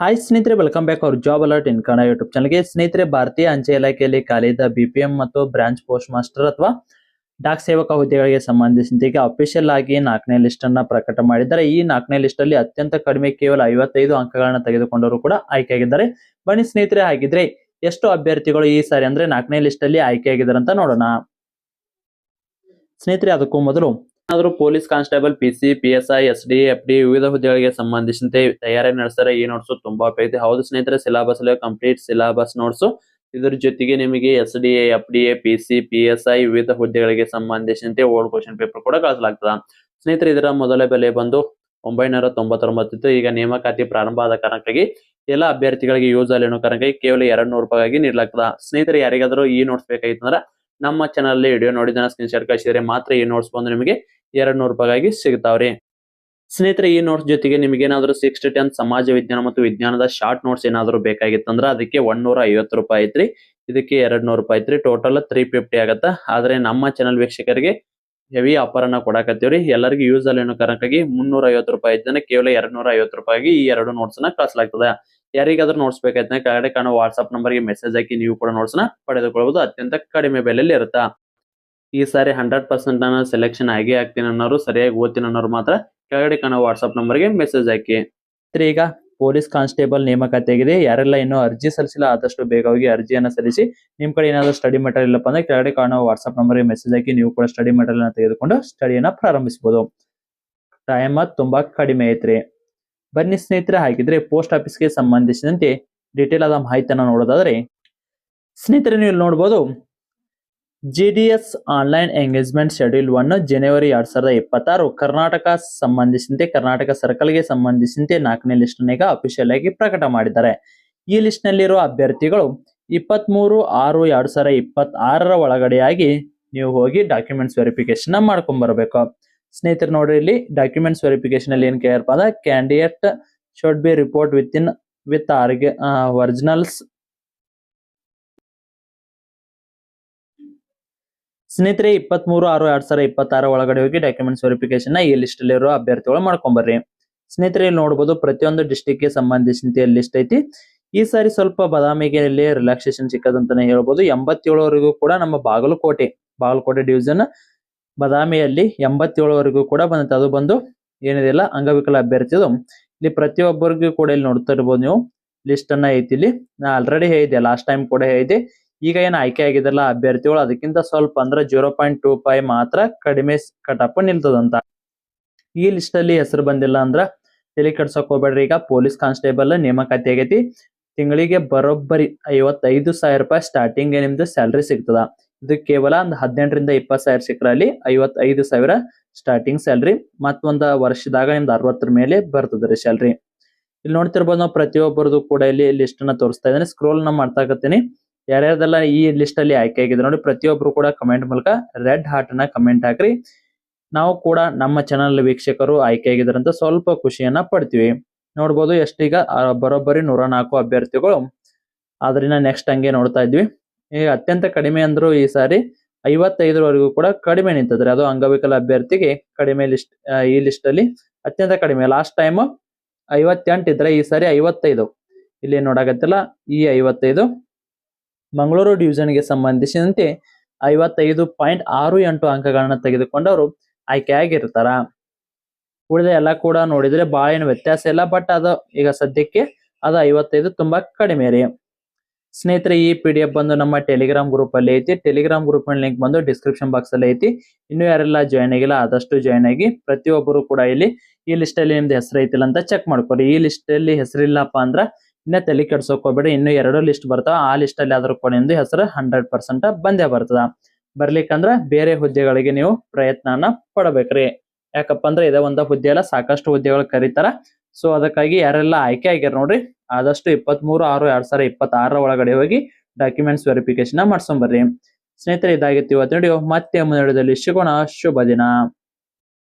Hi ಸ್ನೇಹಿತರೆ, welcome back hour job alert ಇನ್ Kannada YouTube ಚಾನಲ್ಗೆ. ಸ್ನೇಹಿತರೆ, ಭಾರತೀಯ ಅಂಚೆ ಇಲಾಖೆಯಲ್ಲಿ ಖಾಲಿದ ಬಿಪಿಎಂ ಮತ್ತು ಬ್ರಾಂಚ್ ಪೋಸ್ಟ್ ಮಾಸ್ಟರ್ ಅಥವಾ ಡಾಕ್ ಸೇವಕ ಹುದ್ದೆಗಳಿಗೆ ಸಂಬಂಧಿಸಿದಂತೆ ಈಗ ಅಫಿಷಿಯಲ್ ಆಗಿ 4ನೇ ಲಿಸ್ಟ್ ಅನ್ನ ಪ್ರಕಟ ಮಾಡಿದ್ದಾರೆ. ಈ 4ನೇ ಲಿಸ್ಟ್ ಅಲ್ಲಿ ಅತ್ಯಂತ ಕಡಿಮೆ ಕೇವಲ 55 ಅಂಕಗಳನ್ನ ತೆಗೆದುಕೊಂಡವರು ಕೂಡ ಆಯ್ಕೆಯಾಗಿದ್ದಾರೆ. ಬನ್ನಿ ಸ್ನೇಹಿತರೆ, ಹಾಗಿದ್ರೆ ಎಷ್ಟು ಅಭ್ಯರ್ಥಿಗಳು ಈ ಸಾರಿ ಅಂದ್ರೆ 4ನೇ ಲಿಸ್ಟ್ ಅಲ್ಲಿ ಆಯ್ಕೆಯಾಗಿದ್ದಾರೆ ಅಂತ ನೋಡೋಣ. ಸ್ನೇಹಿತರೆ, ಅದಕ್ಕೂ ಮೊದಲು ಏನಾದರೂ police constable, PC, PSI, SD, FD ವಿವಿಧ ಹುದ್ದೆಗಳಿಗೆ ಸಂಬಂಧಿಸಿದಂತೆ ತಯಾರಿ ನಡೆಸಿದರೆ ಈ ನೋಟ್ಸ್ ತುಂಬಾ ಉಪಯುಕ್ತ. ಹೌದು ಸ್ನೇಹಿತರೆ, ಸಿಲೆಬಸ್ ಕಂಪ್ಲೀಟ್ ಸಿಲೆಬಸ್ ನೋಟ್ಸ್. ಇದ್ರ ಜೊತೆಗೆ ನಿಮಗೆ SDA, FDA, PC, PSI ವಿವಿಧ ಹುದ್ದೆಗಳಿಗೆ ಸಂಬಂಧಿಸಿದಂತೆ ಓಲ್ಡ್ ಕ್ವಶನ್ ಪೇಪರ್ ಕೂಡ ಕಳಿಸಲಾಗ್ತದೆ. ಸ್ನೇಹಿತರೆ, ಇದರ ಮೊದಲ ಬೆಲೆ ಬಂದು 999 ಇತ್ತು. ಈಗ ನೇಮಕಾತಿ ಪ್ರಾರಂಭ ಆದ ಕಾರಣಕ್ಕಾಗಿ ಎಲ್ಲ ಅಭ್ಯರ್ಥಿಗಳಿಗೆ ಯೂಸ್ ಅಲ್ಲಿ ಅನ್ನೋ ಕಾರಣಕ್ಕಾಗಿ ಕೇವಲ 200 ರೂಪಾಯಿಗಾಗಿ ನೀಡಲಾಗ್ತದೆ. ಸ್ನೇಹಿತರೆ, ಯಾರಿಗಾದ್ರೂ ಈ ನೋಟ್ಸ್ ಬೇಕಾಗಿತ್ತಂದ್ರೆ ನಮ್ಮ ಚಾನಲ್ ಅಲ್ಲಿ ವಿಡಿಯೋ ನೋಡಿದ ಸ್ಕ್ರೀನ್ ಶಾಟ್ ಕಳಿಸಿದ್ರೆ ಮಾತ್ರ ಈ ನೋಟ್ಸ್ ಬಂದು ನಿಮಗೆ 200 ರೂಪಾಯಿಗಾಗಿ ಸಿಗ್ತಾವ್ರಿ. ಸ್ನೇಹಿತರೆ, ಈ ನೋಟ್ಸ್ ಜೊತೆಗೆ ನಿಮಗೆ ಏನಾದ್ರು 6 to 10 ಸಮಾಜ ವಿಜ್ಞಾನ ಮತ್ತು ವಿಜ್ಞಾನದ ಶಾರ್ಟ್ ನೋಟ್ಸ್ ಏನಾದ್ರು ಬೇಕಾಗಿತ್ತಂದ್ರ ಅದಕ್ಕೆ 150 ರೂಪಾಯಿ ಐತ್ರಿ. ಇದಕ್ಕೆ 200 ರೂಪಾಯಿ ಐತ್ರಿ. ಟೋಟಲ್ 350 ಆಗತ್ತ. ಆದ್ರೆ ನಮ್ಮ ಚಾನಲ್ ವೀಕ್ಷಕರಿಗೆ ಹೆವಿ ಆಫರ್ ಅನ್ನ ಕೊಡಾಕತ್ತೀವ್ರಿ. ಎಲ್ಲರಿಗೂ ಯೂಸ್ ಅಲ್ಲಿ ಅನ್ನೋ ಕಾರಣಕ್ಕಾಗಿ 350 ರೂಪಾಯಿ ಇದ್ದಾನೆ ಕೇವಲ 250 ರೂಪಾಯಿಗೆ ಈ 2 ನೋಟ್ಸ್ ನ ಕಳಿಸಲಾಗ್ತದೆ. ಯಾರಿಗಾದ್ರೂ ನೋಟ್ಸ್ ಬೇಕಾಯ್ತು ಕೆಳಗಡೆ ಕಾಣೋ ವಾಟ್ಸ್ಆಪ್ ನಂಬರ್ಗೆ ಮೆಸೇಜ್ ಹಾಕಿ ನೀವು ಕೂಡ ನೋಟ್ಸ್ ನ ಪಡೆದುಕೊಳ್ಳಬಹುದು. ಅತ್ಯಂತ ಕಡಿಮೆ ಬೆಲೆಯಲ್ಲಿ ಇರುತ್ತಾ. ಈ ಸಾರಿ 100% ನಾನು ಸೆಲೆಕ್ಷನ್ ಆಗೇ ಆಗ್ತೀನಿ ಅನ್ನೋರು, ಸರಿಯಾಗಿ ಓದ್ತೀನಿ ಅನ್ನೋರು ಮಾತ್ರ ಕೆಳಗಡೆ ಕಾಣೋ ವಾಟ್ಸ್ಆಪ್ ನಂಬರ್ಗೆ ಮೆಸೇಜ್ ಹಾಕಿ. ಈಗ ಪೊಲೀಸ್ ಕಾನ್ಸ್ಟೇಬಲ್ ನೇಮಕಾತಿ ಆಗಿದೆ. ಯಾರೆಲ್ಲ ಇನ್ನೂ ಅರ್ಜಿ ಸಲ್ಲಿಸಿಲ್ಲ ಆದಷ್ಟು ಬೇಗ ಹೋಗಿ ಅರ್ಜಿಯನ್ನ ಸಲ್ಲಿಸಿ. ನಿಮ್ ಕಡೆ ಏನಾದ್ರು ಸ್ಟಡಿ ಮೆಟೀರಿಯಲ್ ಇಲ್ಲಪ್ಪ ಅಂದ್ರೆ ಕೆಳಗಡೆ ಕಾಣೋ ವಾಟ್ಸ್ಆಪ್ ನಂಬರ್ಗೆ ಮೆಸೇಜ್ ಹಾಕಿ ನೀವು ಕೂಡ ಸ್ಟಡಿ ಮೆಟೀರಿಯಲ್ ನ ತೆಗೆದುಕೊಂಡು ಸ್ಟಡಿಯನ್ನ ಪ್ರಾರಂಭಿಸಬಹುದು. ಟೈಮ್ ತುಂಬಾ ಕಡಿಮೆ ಐತ್ರಿ. ಬನ್ನಿ ಸ್ನೇಹಿತರೆ, ಹಾಗಿದ್ರೆ ಪೋಸ್ಟ್ ಆಫೀಸ್ಗೆ ಸಂಬಂಧಿಸಿದಂತೆ ಡೀಟೇಲ್ ಆದ ಮಾಹಿತಿಯನ್ನು ನೋಡೋದಾದ್ರೆ, ಸ್ನೇಹಿತರೆ ನೀವು ಇಲ್ಲಿ ನೋಡಬಹುದು GDS ಆನ್ಲೈನ್ ಎಂಗೇಜ್ಮೆಂಟ್ ಶೆಡ್ಯೂಲ್ 1 ಜನವರಿ 2026 ಕರ್ನಾಟಕ ಸಂಬಂಧಿಸಿದಂತೆ ಕರ್ನಾಟಕ ಸರ್ಕಲ್ಗೆ ಸಂಬಂಧಿಸಿದಂತೆ 4ನೇ ಲಿಸ್ಟ್ ಈಗ ಅಫಿಷಿಯಲ್ ಆಗಿ ಪ್ರಕಟ ಮಾಡಿದ್ದಾರೆ. ಈ ಲಿಸ್ಟ್ ನಲ್ಲಿರುವ ಅಭ್ಯರ್ಥಿಗಳು 23/6/2026 ಒಳಗಡೆಯಾಗಿ ನೀವು ಹೋಗಿ ಡಾಕ್ಯುಮೆಂಟ್ಸ್ ವೆರಿಫಿಕೇಶನ್ ಮಾಡ್ಕೊಂಡ್ ಬರಬೇಕು. ಸ್ನೇಹಿತರೆ ನೋಡ್ರಿ, ಇಲ್ಲಿ ಡಾಕ್ಯುಮೆಂಟ್ಸ್ ವೆರಿಫಿಕೇಶನ್ ಅಲ್ಲಿ ಏನ್ ಕೇಳಪ್ಪ ಅಂದ್ರೆ candidate should be report with originals. ಸ್ನೇಹಿತರೆ, 23/6/2026 ಒಳಗಡೆ ಹೋಗಿ ಡಾಕ್ಯುಮೆಂಟ್ಸ್ ವೆರಿಫಿಕೇಶನ್ ಈ ಲಿಸ್ಟ್ ಅಲ್ಲಿ ಇರೋ ಅಭ್ಯರ್ಥಿಗಳು ಮಾಡ್ಕೊಂಬರ್ರಿ. ಸ್ನೇಹಿತರೆ, ಇಲ್ಲಿ ನೋಡಬಹುದು ಪ್ರತಿಯೊಂದು ಡಿಸ್ಟಿಕ್ ಗೆ ಸಂಬಂಧಿಸಿದಂತೆ ಲಿಸ್ಟ್ ಐತಿ. ಈ ಸಾರಿ ಸ್ವಲ್ಪ ಬಾದಾಮಿಗೆ ಇಲ್ಲಿ ರಿಲ್ಯಾಕ್ಸೇಷನ್ ಸಿಕ್ಕದಂತಾನೆ ಹೇಳ್ಬೋದು. 87ವರೆಗೂ ಕೂಡ ನಮ್ಮ ಬಾಗಲಕೋಟೆ ಡಿವಿಷನ್ ಬಾದಾಮಿಯಲ್ಲಿ 87ವರೆಗೂ ಕೂಡ ಬಂದಿತ್ತು. ಅದು ಬಂದು ಏನಿದೆಲ್ಲ ಅಂಗವಿಕಲ ಅಭ್ಯರ್ಥಿದು. ಇಲ್ಲಿ ಪ್ರತಿಯೊಬ್ಬರಿಗೂ ಕೂಡ ಇಲ್ಲಿ ನೋಡ್ತಾ ಇರ್ಬೋದು ನೀವು ಲಿಸ್ಟ್ ಅನ್ನ ಐತಿ. ಇಲ್ಲಿ ನಾ ಆಲ್ರೆಡಿ ಹೇಳಿದೆ, ಲಾಸ್ಟ್ ಟೈಮ್ ಕೂಡ ಹೇಳಿದೆ. ಈಗ ಏನ್ ಆಯ್ಕೆ ಆಗಿದೆಲ್ಲ ಅಭ್ಯರ್ಥಿಗಳು ಅದಕ್ಕಿಂತ ಸ್ವಲ್ಪ ಅಂದ್ರೆ 0.25 ಮಾತ್ರ ಕಡಿಮೆ ಕಟಪ್ ನಿಲ್ತದಂತ. ಈ ಲಿಸ್ಟ್ ಅಲ್ಲಿ ಹೆಸರು ಬಂದಿಲ್ಲ ಅಂದ್ರ ತಲೆ ಕೆಡ್ಸಕ್ ಹೋಗ್ಬೇಡ್ರಿ. ಈಗ ಪೊಲೀಸ್ ಕಾನ್ಸ್ಟೇಬಲ್ ನೇಮಕಾತಿ ಆಗೈತಿ. ತಿಂಗಳಿಗೆ ಬರೋಬ್ಬರಿ 55,000 ರೂಪಾಯಿ ಸ್ಟಾರ್ಟಿಂಗ್ ನಿಮ್ದು ಸ್ಯಾಲ್ರಿ ಸಿಗ್ತದ. ಇದು ಕೇವಲ ಒಂದು 18ರಿಂದ 20 ಸಾವಿರ ಸಿಕ್ಕರಲ್ಲಿ 55,000 ಸ್ಟಾರ್ಟಿಂಗ್ ಸ್ಯಾಲ್ರಿ. ಮತ್ತೊಂದು ವರ್ಷದಾಗ ನಿಮ್ದು 60 ಮೇಲೆ ಬರ್ತದ್ರಿ ಸ್ಯಾಲ್ರಿ. ಇಲ್ಲಿ ನೋಡ್ತಿರ್ಬೋದು ನಾವು ಪ್ರತಿಯೊಬ್ಬರದು ಕೂಡ ಇಲ್ಲಿ ಲಿಸ್ಟ್ ಅನ್ನ ತೋರಿಸ್ತಾ ಇದ್ದೇನೆ. ಸ್ಕ್ರೋಲ್ ನ ಮಾಡ್ತಾ ಇರ್ತೀನಿ. ಯಾರ್ಯಾರ್ದೆಲ್ಲ ಈ ಲಿಸ್ಟ್ ಅಲ್ಲಿ ಆಯ್ಕೆ ಆಗಿದೆ ನೋಡಿ, ಪ್ರತಿಯೊಬ್ರು ಕೂಡ ಕಮೆಂಟ್ ಮೂಲಕ ರೆಡ್ ಹಾರ್ಟ್ ನ ಕಮೆಂಟ್ ಹಾಕ್ರಿ. ನಾವು ಕೂಡ ನಮ್ಮ ಚಾನಲ್ ವೀಕ್ಷಕರು ಆಯ್ಕೆ ಆಗಿದಾರಂತ ಸ್ವಲ್ಪ ಖುಷಿಯನ್ನ ಪಡ್ತೀವಿ. ನೋಡ್ಬೋದು ಎಷ್ಟೀಗ ಬರೋಬ್ಬರಿ 104 ಅಭ್ಯರ್ಥಿಗಳು. ಆದ್ರಿಂದ ನೆಕ್ಸ್ಟ್ ಹಂಗೆ ನೋಡ್ತಾ ಇದ್ವಿ. ಈಗ ಅತ್ಯಂತ ಕಡಿಮೆ ಅಂದ್ರು ಈ ಸಾರಿ 55ವರೆಗೂ ಕೂಡ ಕಡಿಮೆ ನಿಂತದ್ರಿ. ಅದು ಅಂಗವಿಕಲ ಅಭ್ಯರ್ಥಿಗೆ ಕಡಿಮೆ ಲಿಸ್ಟ್. ಈ ಲಿಸ್ಟ್ ಅಲ್ಲಿ ಅತ್ಯಂತ ಕಡಿಮೆ ಲಾಸ್ಟ್ ಟೈಮ್ 58 ಇದ್ರೆ ಈ ಸಾರಿ 55. ಇಲ್ಲಿ ನೋಡಾಕತ್ತಿಲ್ಲ, ಈ 55 ಮಂಗಳೂರು ಡಿವಿಷನ್ ಗೆ ಸಂಬಂಧಿಸಿದಂತೆ 55.68 ಅಂಕಗಳನ್ನ ತೆಗೆದುಕೊಂಡವರು ಆಯ್ಕೆ ಆಗಿರ್ತಾರ. ಉಳಿದ ಎಲ್ಲ ಕೂಡ ನೋಡಿದ್ರೆ ಬಹಳ ಏನು ವ್ಯತ್ಯಾಸ ಇಲ್ಲ. ಬಟ್ ಅದು ಈಗ ಸದ್ಯಕ್ಕೆ ಅದು 55 ತುಂಬಾ ಕಡಿಮೆ ರೀ. ಸ್ನೇಹಿತರೆ, ಈ PDF ಬಂದು ನಮ್ಮ ಟೆಲಿಗ್ರಾಮ್ ಗ್ರೂಪ್ ಅಲ್ಲಿ ಐತಿ. ಟೆಲಿಗ್ರಾಮ್ ಗ್ರೂಪ್ ಲಿಂಕ್ ಬಂದು ಡಿಸ್ಕ್ರಿಪ್ಷನ್ ಬಾಕ್ಸ್ ಅಲ್ಲಿ ಐತಿ. ಇನ್ನು ಯಾರೆಲ್ಲ ಜಾಯ್ನ್ ಆಗಿಲ್ಲ ಆದಷ್ಟು ಜಾಯ್ನ್ ಆಗಿ. ಪ್ರತಿಯೊಬ್ಬರು ಕೂಡ ಇಲ್ಲಿ ಈ ಲಿಸ್ಟ್ ಅಲ್ಲಿ ನಿಮ್ದು ಹೆಸರು ಐತಿಲ್ಲ ಅಂತ ಚೆಕ್ ಮಾಡ್ಕೊರಿ. ಈ ಲಿಸ್ಟ್ ಅಲ್ಲಿ ಹೆಸರಿಲ್ಲಪ್ಪ ಅಂದ್ರ ಇನ್ನ ತಲೆ ಕೆಡ್ಸೋಕ್ ಹೋಗ್ಬೇಡಿ. ಇನ್ನು 2 ಲಿಸ್ಟ್ ಬರ್ತಾವ. ಆ ಲಿಸ್ಟ್ ಅಲ್ಲಿ ಆದ್ರೂ ಕೂಡ ನಿಮ್ದು ಹೆಸರು 100% ಬಂದೇ ಬರ್ತದ. ಬರ್ಲಿಕ್ಕಂದ್ರ ಬೇರೆ ಹುದ್ದೆಗಳಿಗೆ ನೀವು ಪ್ರಯತ್ನನ ಪಡಬೇಕ್ರಿ. ಯಾಕಪ್ಪ ಅಂದ್ರೆ ಇದೇ ಒಂದ ಹುದ್ದೆ ಅಲ್ಲ, ಸಾಕಷ್ಟು ಹುದ್ದೆಗಳು ಕರೀತಾರ. ಸೊ ಅದಕ್ಕಾಗಿ ಯಾರೆಲ್ಲ ಆಯ್ಕೆ ಆಗ್ಯಾರ ನೋಡ್ರಿ, ಆದಷ್ಟು 23/6/2026 ಒಳಗಡೆ ಹೋಗಿ ಡಾಕ್ಯುಮೆಂಟ್ಸ್ ವೆರಿಫಿಕೇಶನ್ ಮಾಡ್ಸ್ಕೊಂಡ್ ಬರ್ರಿ. ಸ್ನೇಹಿತರೆ, ಇದಾಗಿತ್ತು ಇವತ್ತು ವಿಡಿಯೋ. ಮತ್ತೆ ಮುಂದಿನ ವಿಡಿಯೋದಲ್ಲಿ ಸಿಗೋಣ. ಶುಭ ದಿನ.